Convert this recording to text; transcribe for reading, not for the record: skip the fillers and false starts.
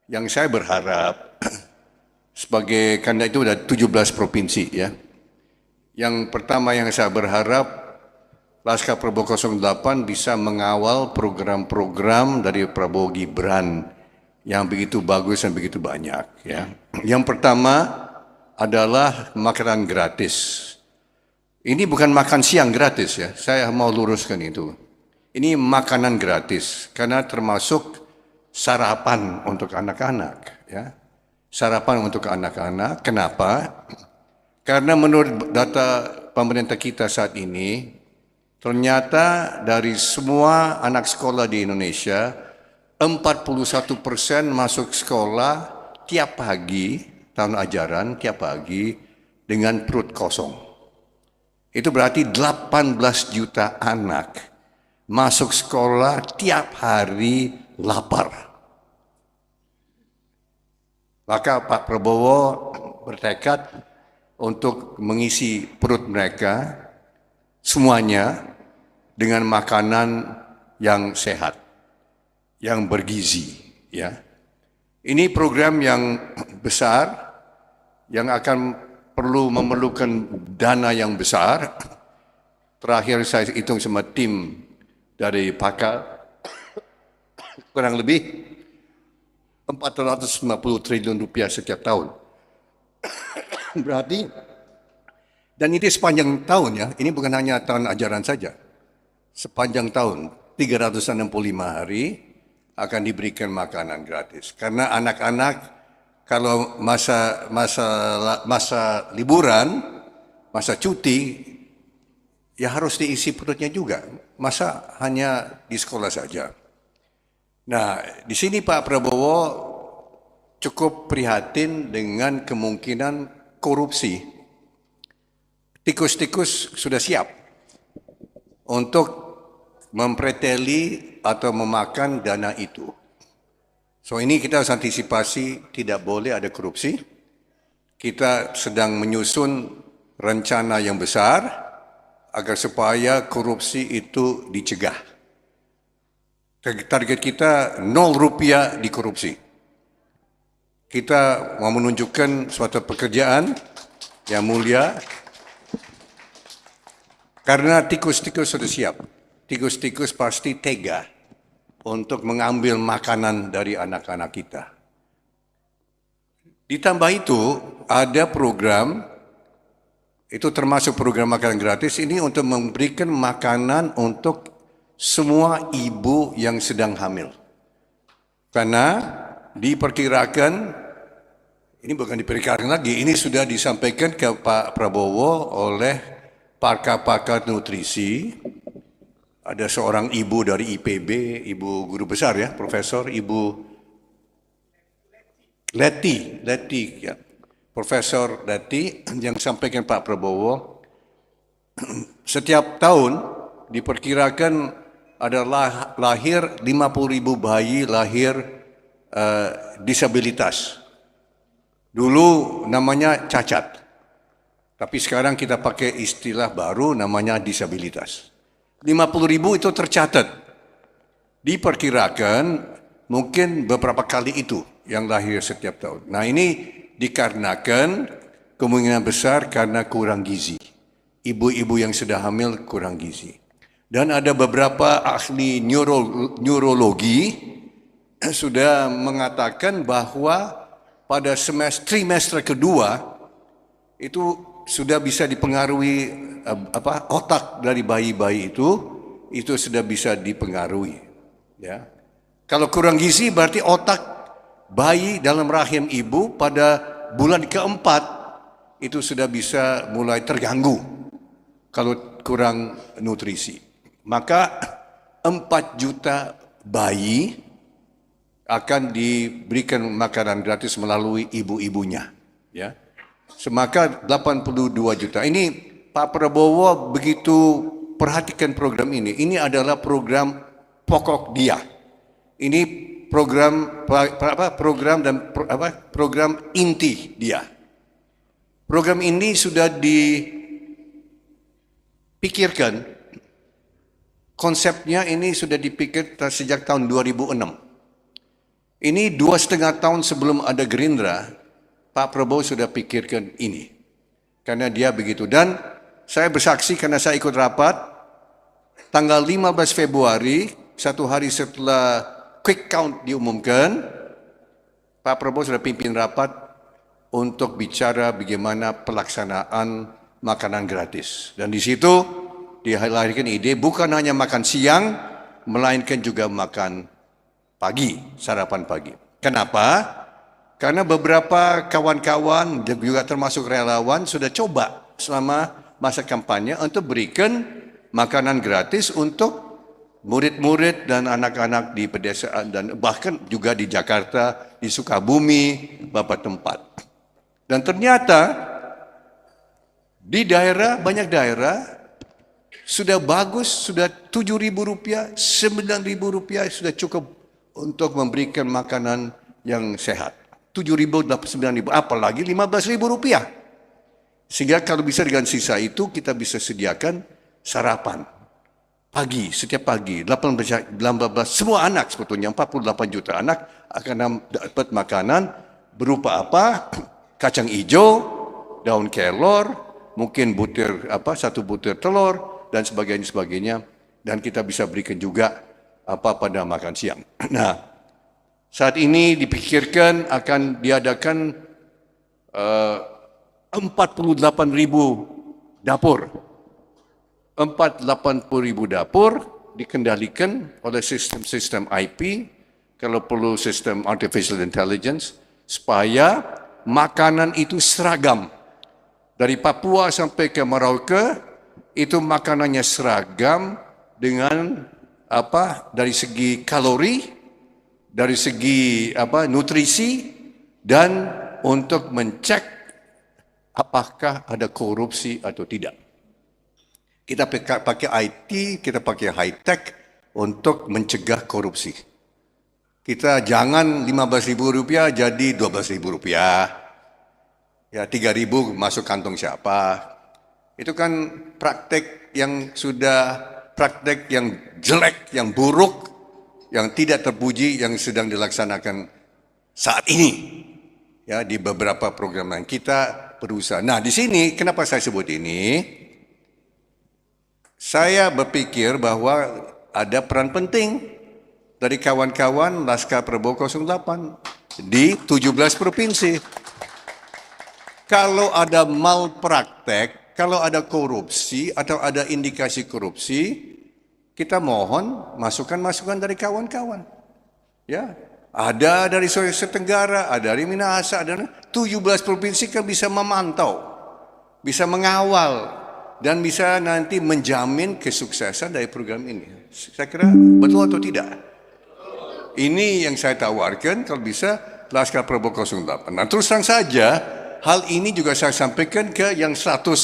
Yang saya berharap sebagai karena itu ada 17 provinsi ya. Yang pertama yang saya berharap Laskar Prabowo 08 bisa mengawal program-program dari Prabowo Gibran yang begitu bagus dan begitu banyak ya. Yang pertama adalah makanan gratis. Ini bukan makan siang gratis ya. Saya mau luruskan itu. Ini makanan gratis karena termasuk sarapan untuk anak-anak ya. Sarapan untuk anak-anak. Kenapa? Karena menurut data pemerintah kita saat ini, ternyata dari semua anak sekolah di Indonesia, 41% masuk sekolah tiap pagi, tahun ajaran tiap pagi dengan perut kosong. Itu berarti 18 juta anak masuk sekolah tiap hari lapar. Maka Pak Prabowo bertekad untuk mengisi perut mereka semuanya dengan makanan yang sehat, yang bergizi ya. Ini program yang besar yang akan perlu memerlukan dana yang besar. Terakhir saya hitung sama tim dari pakar kurang lebih 450 triliun rupiah setiap tahun. Berarti, dan ini sepanjang tahun ya, ini bukan hanya tahun ajaran saja. Sepanjang tahun, 365 hari akan diberikan makanan gratis. Karena anak-anak kalau masa liburan, masa cuti, ya harus diisi perutnya juga. Masa hanya di sekolah saja. Nah, di sini Pak Prabowo cukup prihatin dengan kemungkinan korupsi. Tikus-tikus sudah siap untuk mempreteli atau memakan dana itu. So ini kita harus antisipasi tidak boleh ada korupsi. Kita sedang menyusun rencana yang besar agar supaya korupsi itu dicegah. Target kita 0 rupiah di korupsi. Kita mau menunjukkan suatu pekerjaan yang mulia karena tikus-tikus sudah siap. Tikus-tikus pasti tega untuk mengambil makanan dari anak-anak kita. Ditambah itu ada program, itu termasuk program makanan gratis ini untuk memberikan makanan untuk semua ibu yang sedang hamil. Karena diperkirakan, ini bukan diperkirakan lagi, ini sudah disampaikan ke Pak Prabowo oleh pakar-pakar nutrisi. Ada seorang ibu dari IPB, ibu guru besar ya, Profesor Ibu Leti ya. Profesor Leti yang sampaikan Pak Prabowo, setiap tahun diperkirakan ada lahir 50.000 bayi lahir disabilitas. Dulu namanya cacat, tapi sekarang kita pakai istilah baru namanya disabilitas. 50.000 itu tercatat. Diperkirakan mungkin beberapa kali itu yang lahir setiap tahun. Nah ini dikarenakan kemungkinan besar karena kurang gizi. Ibu-ibu yang sudah hamil kurang gizi. Dan ada beberapa ahli neurologi sudah mengatakan bahwa pada trimester kedua itu sudah bisa dipengaruhi otak dari bayi-bayi itu sudah bisa dipengaruhi ya. Kalau kurang gizi berarti otak bayi dalam rahim ibu pada bulan keempat itu sudah bisa mulai terganggu kalau kurang nutrisi. Maka 4 juta bayi akan diberikan makanan gratis melalui ibu-ibunya ya. Semaka 82 juta. Ini Pak Prabowo begitu perhatikan program ini. Ini adalah program pokok dia. Ini program inti dia. Program ini sudah dipikirkan, konsepnya ini sudah dipikir sejak tahun 2006. Ini 2,5 tahun sebelum ada Gerindra, Pak Prabowo sudah pikirkan ini. Karena dia begitu. Dan saya bersaksi karena saya ikut rapat, tanggal 15 Februari, satu hari setelah quick count diumumkan, Pak Prabowo sudah pimpin rapat untuk bicara bagaimana pelaksanaan makanan gratis. Dan di situ dilahirkan ide bukan hanya makan siang, melainkan juga makan pagi, sarapan pagi. Kenapa? Karena beberapa kawan-kawan juga termasuk relawan sudah coba selama masa kampanye untuk berikan makanan gratis untuk murid-murid dan anak-anak di pedesaan dan bahkan juga di Jakarta, di Sukabumi, beberapa tempat. Dan ternyata di daerah, banyak daerah sudah bagus, sudah Rp7.000, Rp9.000 sudah cukup untuk memberikan makanan yang sehat. 7.000, 9.000, apalagi Rp15.000. Sehingga kalau bisa dengan sisa itu kita bisa sediakan sarapan pagi, setiap pagi 18, semua anak sebetulnya 48 juta anak akan dapat makanan berupa apa? Kacang hijau, daun kelor, mungkin butir satu butir telur dan sebagainya, dan kita bisa berikan juga pada makan siang. Nah, saat ini dipikirkan akan diadakan 48.000 dapur. 480.000 dapur dikendalikan oleh sistem IP, kalau perlu sistem artificial intelligence, supaya makanan itu seragam. Dari Papua sampai ke Merauke, itu makanannya seragam dengan dari segi kalori, dari segi nutrisi, dan untuk mencek apakah ada korupsi atau tidak. Kita pakai IT, kita pakai high tech untuk mencegah korupsi. Kita jangan Rp15.000 jadi Rp12.000. Ya, 3.000 masuk kantong siapa. Itu kan praktek yang jelek, yang buruk, yang tidak terpuji, yang sedang dilaksanakan saat ini. Ya, di beberapa program yang kita berusaha. Nah, di sini kenapa saya sebut ini? Saya berpikir bahwa ada peran penting dari kawan-kawan Laskar Prabowo 08 di 17 provinsi. Kalau ada malpraktek, kalau ada korupsi atau ada indikasi korupsi, kita mohon masukan-masukan dari kawan-kawan. Ya, ada dari Sulawesi Tenggara, ada dari Minahasa, ada 17 provinsi kan bisa memantau, bisa mengawal, dan bisa nanti menjamin kesuksesan dari program ini. Saya kira betul atau tidak? Ini yang saya tawarkan kalau bisa Laskar Prabowo 08. Nah, terus terang saja, hal ini juga saya sampaikan ke yang 100